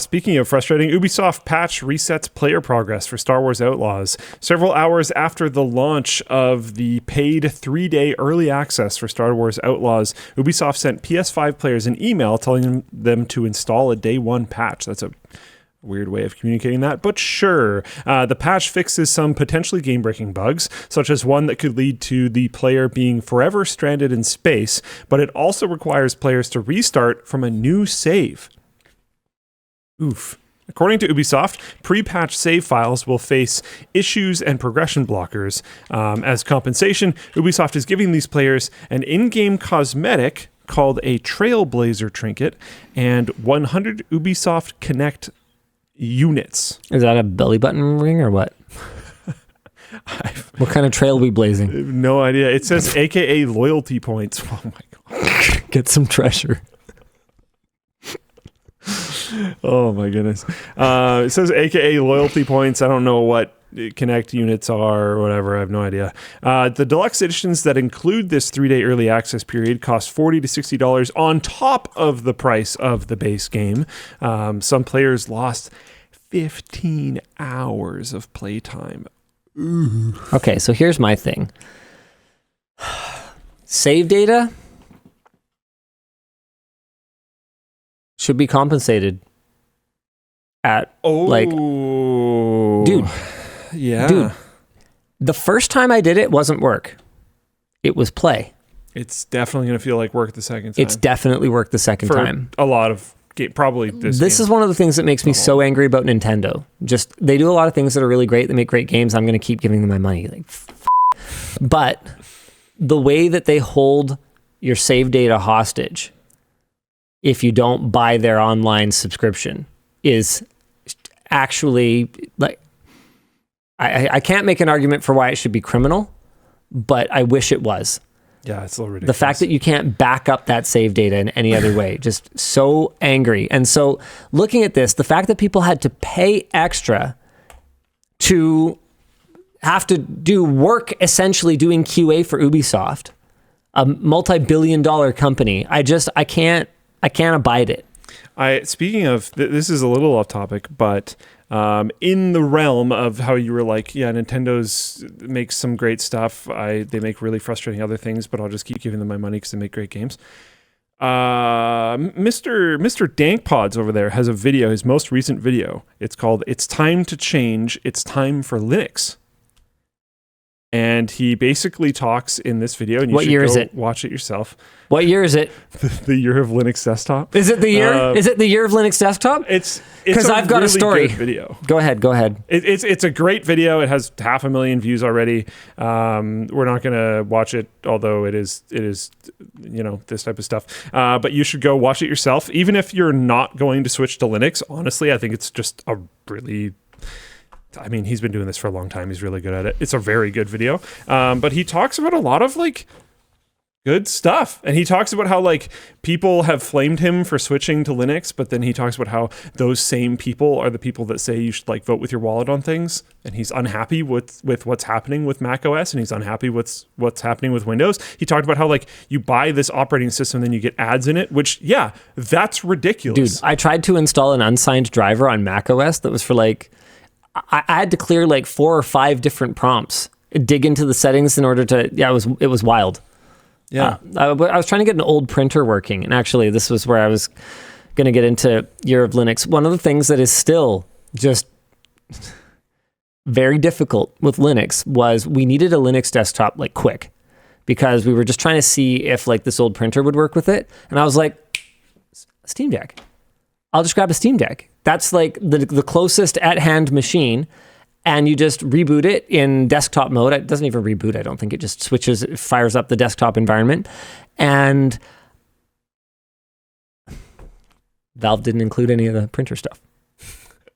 Speaking of frustrating, Ubisoft patch resets player progress for Star Wars Outlaws. Several hours after the launch of the paid 3-day early access for Star Wars Outlaws, Ubisoft sent PS5 players an email telling them to install a day one patch. That's a weird way of communicating that, but sure. The patch fixes some potentially game-breaking bugs, such as one that could lead to the player being forever stranded in space, but it also requires players to restart from a new save. Oof. According to Ubisoft, pre-patch save files will face issues and progression blockers. As compensation, Ubisoft is giving these players an in-game cosmetic called a Trailblazer trinket and 100 Ubisoft Connect units. Is that a belly button ring or what? What kind of trail are we blazing? No idea. It says AKA loyalty points. Oh my god. Get some treasure. Oh my goodness. It says AKA loyalty points. I don't know what Connect units are or whatever. I have no idea. The deluxe editions that include this 3-day early access period cost $40 to $60 on top of the price of the base game. Some players lost 15 hours of playtime. Ooh. Okay, so here's my thing. Save data should be compensated at dude. Yeah. Dude, the first time I did it wasn't work. It was play. It's definitely going to feel like work the second time. It's definitely worked the second time. A lot of probably this is one of the things that makes me so angry about Nintendo. Just, they do a lot of things that are really great. They make great games. I'm going to keep giving them my money. Like, but the way that they hold your save data hostage if you don't buy their online subscription is actually like, I can't make an argument for why it should be criminal, but I wish it was. Yeah, it's a little ridiculous. The fact that you can't back up that save data in any other way, just so angry. And so looking at this, the fact that people had to pay extra to have to do work essentially doing QA for Ubisoft, a multi-billion-dollar company, I can't abide it. Speaking of, this is a little off topic, but in the realm of how you were like, yeah, Nintendo's makes some great stuff. They make really frustrating other things, but I'll just keep giving them my money because they make great games. Mr. Dankpods over there has a video, his most recent video. It's called "It's Time to Change. It's Time for Linux." And he basically talks in this video, and you should go watch it yourself. What year is it? The year of Linux desktop. Is it the year? Is it the year of Linux desktop? It's because I've got really a story. Good video. Go ahead. It's a great video. It has 500,000 views already. We're not going to watch it, although it is this type of stuff. But you should go watch it yourself, even if you're not going to switch to Linux. Honestly, I think it's just a really. I mean, he's been doing this for a long time. He's really good at it. It's a very good video. But he talks about a lot of good stuff. And he talks about how people have flamed him for switching to Linux, but then he talks about how those same people are the people that say you should vote with your wallet on things. And he's unhappy with what's happening with Mac OS, and he's unhappy with what's happening with Windows. He talked about how you buy this operating system, then you get ads in it, which, yeah, that's ridiculous. Dude, I tried to install an unsigned driver on Mac OS that was for I had to clear 4 or 5 different prompts, dig into the settings in order to, it was wild. Yeah. I was trying to get an old printer working, and actually this was where I was going to get into Year of Linux. One of the things that is still just very difficult with Linux was we needed a Linux desktop quick, because we were just trying to see if this old printer would work with it. And I was like, Steam Deck. I'll just grab a Steam Deck. That's the closest at-hand machine, and you just reboot it in desktop mode. It doesn't even reboot, I don't think. It just switches, it fires up the desktop environment. And Valve didn't include any of the printer stuff.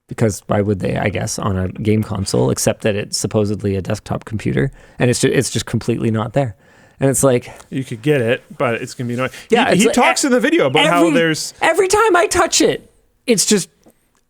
Because why would they, I guess, on a game console, except that it's supposedly a desktop computer, and it's just completely not there. And it's you could get it, but it's going to be annoying. Yeah, he talks in the video about how there's... Every time I touch it, it's just...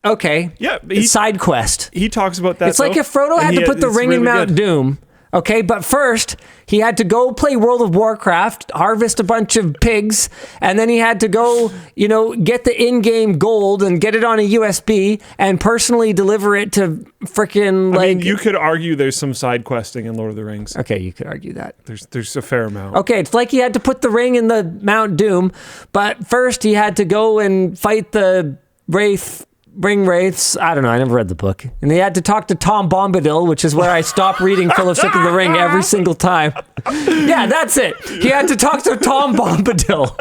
Okay. Yeah. It's side quest. He talks about that. It's like if Frodo had to put the ring in Mount Doom, Okay, but first, he had to go play World of Warcraft, harvest a bunch of pigs, and then he had to go, get the in-game gold and get it on a USB and personally deliver it to frickin' I mean, you could argue there's some side questing in Lord of the Rings. Okay, you could argue that. There's a fair amount. Okay, it's like he had to put the ring in the Mount Doom, but first he had to go and fight the Ring Wraiths. I don't know. I never read the book. And he had to talk to Tom Bombadil, which is where I stopped reading Fellowship of the Ring every single time. Yeah, that's it. He had to talk to Tom Bombadil.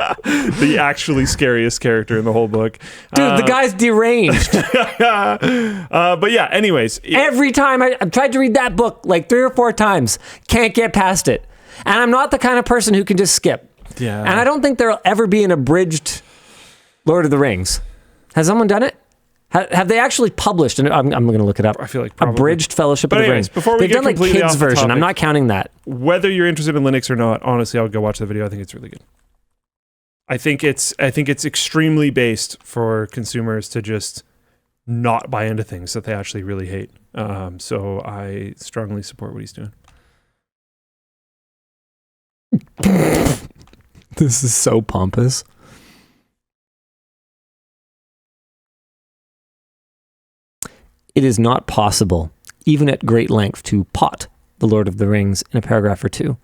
The actually scariest character in the whole book. Dude, the guy's deranged. But yeah, anyways. Every time I've tried to read that book like 3 or 4 times, can't get past it. And I'm not the kind of person who can just skip. Yeah. And I don't think there'll ever be an abridged Lord of the Rings. Has someone done it? Have they actually published? And I'm going to look it up. I feel like probably. Abridged Fellowship of the Ring. Before we They've get done like completely kids off the version. topic, I'm not counting that. Whether you're interested in Linux or not, honestly, I'll go watch the video. I think it's really good. I think it's extremely based for consumers to just not buy into things that they actually really hate. So I strongly support what he's doing. This is so pompous. It is not possible, even at great length, to pot The Lord of the Rings in a paragraph or two.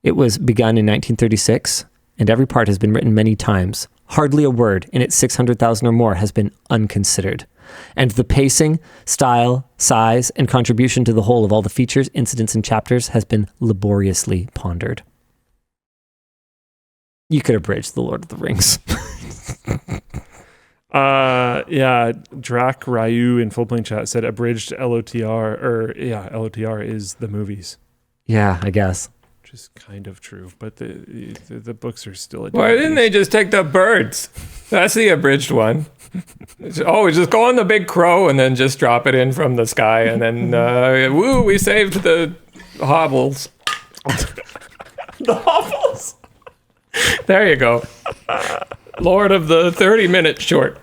It was begun in 1936, and every part has been written many times. Hardly a word in its 600,000 or more has been unconsidered. And the pacing, style, size, and contribution to the whole of all the features, incidents, and chapters has been laboriously pondered. You could abridge The Lord of the Rings. Yeah, Drac Ryu in Full Plane Chat said abridged LOTR is the movies. Yeah, I guess. Which is kind of true, but the books are still Why didn't they just take the birds? That's the abridged one. Just go on the big crow and then just drop it in from the sky and then woo, we saved the hobbles. The hobbles? There you go. Lord of the 30-minute short.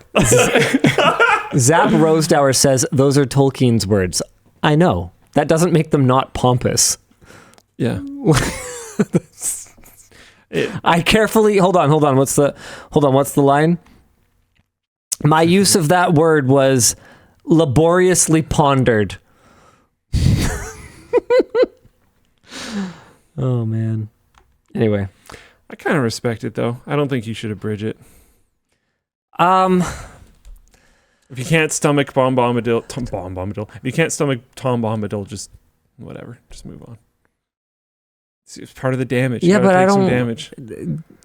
Zap Rosedower says, those are Tolkien's words. I know. That doesn't make them not pompous. Yeah. I carefully... Hold on. What's the line? My use of that word was laboriously pondered. Oh, man. Anyway. I kind of respect it, though. I don't think you should abridge it. If you can't stomach Tom Bombadil, if you can't stomach Tom Bombadil, just whatever, just move on. It's part of the damage. Yeah, but I don't. Damage.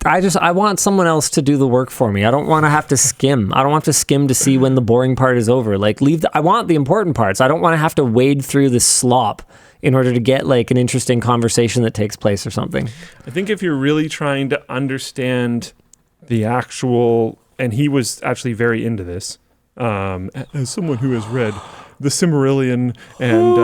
I want someone else to do the work for me. I don't want to have to skim. I don't want to skim to see when the boring part is over. Like I want the important parts. I don't want to have to wade through the slop in order to get like an interesting conversation that takes place or something. I think if you're really trying to understand the actual, and he was actually very into this, as someone who has read the Silmarillion and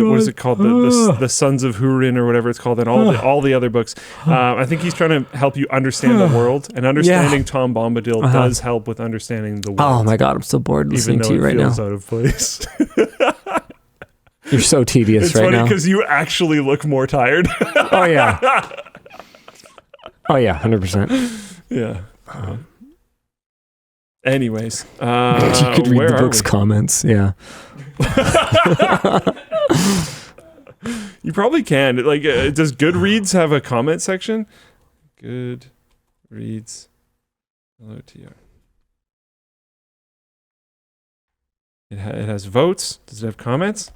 what is it called, the Sons of Húrin or whatever it's called, and all the other books. I think he's trying to help you understand the world, and understanding Tom Bombadil does help with understanding the world. Oh my god, I'm so bored listening to you right now. Even though it feels out of place. You're so tedious it's right funny now. Because you actually look more tired. Oh yeah. 100%. Yeah. Anyways, you could read the book's comments. Yeah. You probably can. Like, does Goodreads have a comment section? Goodreads. LOTR. It has votes. Does it have comments?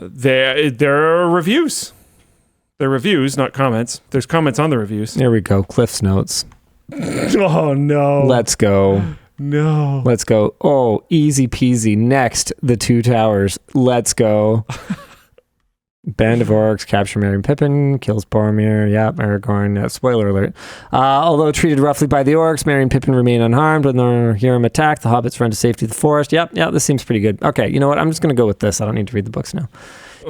There are reviews. They're reviews, not comments. There's comments on the reviews. There we go. Cliff's notes. Oh, no. Let's go. No. Let's go. Oh, easy peasy. Next, the Two Towers. Let's go. Band of orcs capture Merry and Pippin, kills Boromir. Yep, Aragorn. Spoiler alert. Although treated roughly by the orcs, Merry and Pippin remain unharmed when they hear him attack. The hobbits run to safety of the forest. Yep, this seems pretty good. Okay, you know what? I'm just going to go with this. I don't need to read the books now.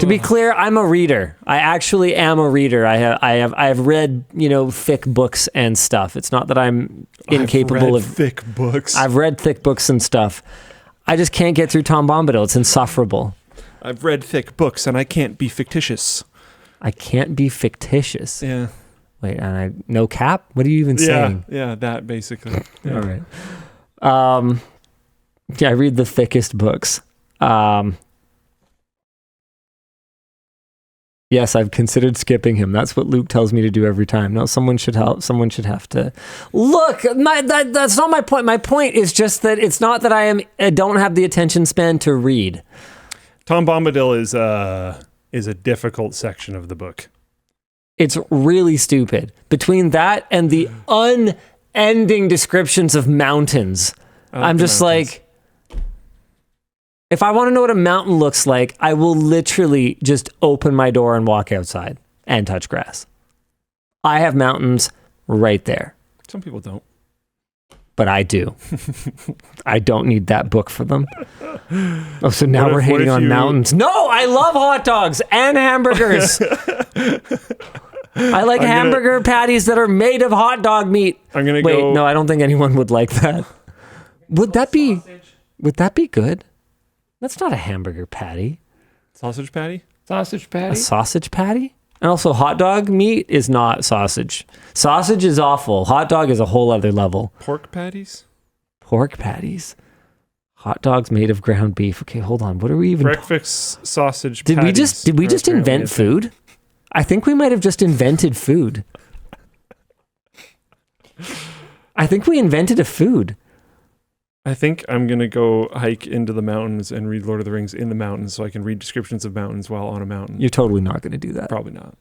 To be clear, I'm a reader. I actually am a reader. I have read, thick books and stuff. It's not that I'm incapable of thick books. I've read thick books and stuff. I just can't get through Tom Bombadil. It's insufferable. I've read thick books and I can't be fictitious. I can't be fictitious. Yeah. Wait, no cap? What are you even saying? Yeah, that basically. Yeah. All right. Yeah, I read the thickest books. Yes, I've considered skipping him. That's what Luke tells me to do every time. No, someone should help. Someone should have to look. That's not my point. My point is just that it's not that I don't have the attention span to read. Tom Bombadil is a difficult section of the book. It's really stupid. Between that and the unending descriptions of mountains, I'm just like, if I want to know what a mountain looks like, I will literally just open my door and walk outside and touch grass. I have mountains right there. Some people don't. But I do. I don't need that book for them. Oh, so now we're hating on mountains. No, I love hot dogs and hamburgers. I like hamburger patties that are made of hot dog meat. Wait, no, I don't think anyone would like that. Would that be good? That's not a hamburger patty. Sausage patty? Sausage patty? A sausage patty? And also hot dog meat is not sausage. Sausage is awful. Hot dog is a whole other level. Pork patties? Pork patties. Hot dogs made of ground beef. Okay, hold on. What are we even... Breakfast sausage patties. Did we just invent a food? I think we might have just invented food. I think we invented a food. I think I'm going to go hike into the mountains and read Lord of the Rings in the mountains so I can read descriptions of mountains while on a mountain. You're totally not going to do that. Probably not.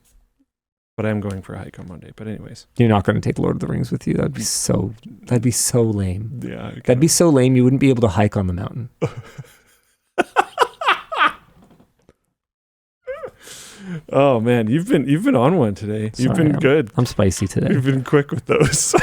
But I am going for a hike on Monday. But anyways. You're not going to take Lord of the Rings with you. That'd be so lame. Yeah. That'd be so lame you wouldn't be able to hike on the mountain. Oh man, you've been on one today. Sorry, you've been good. I'm spicy today. You've been quick with those.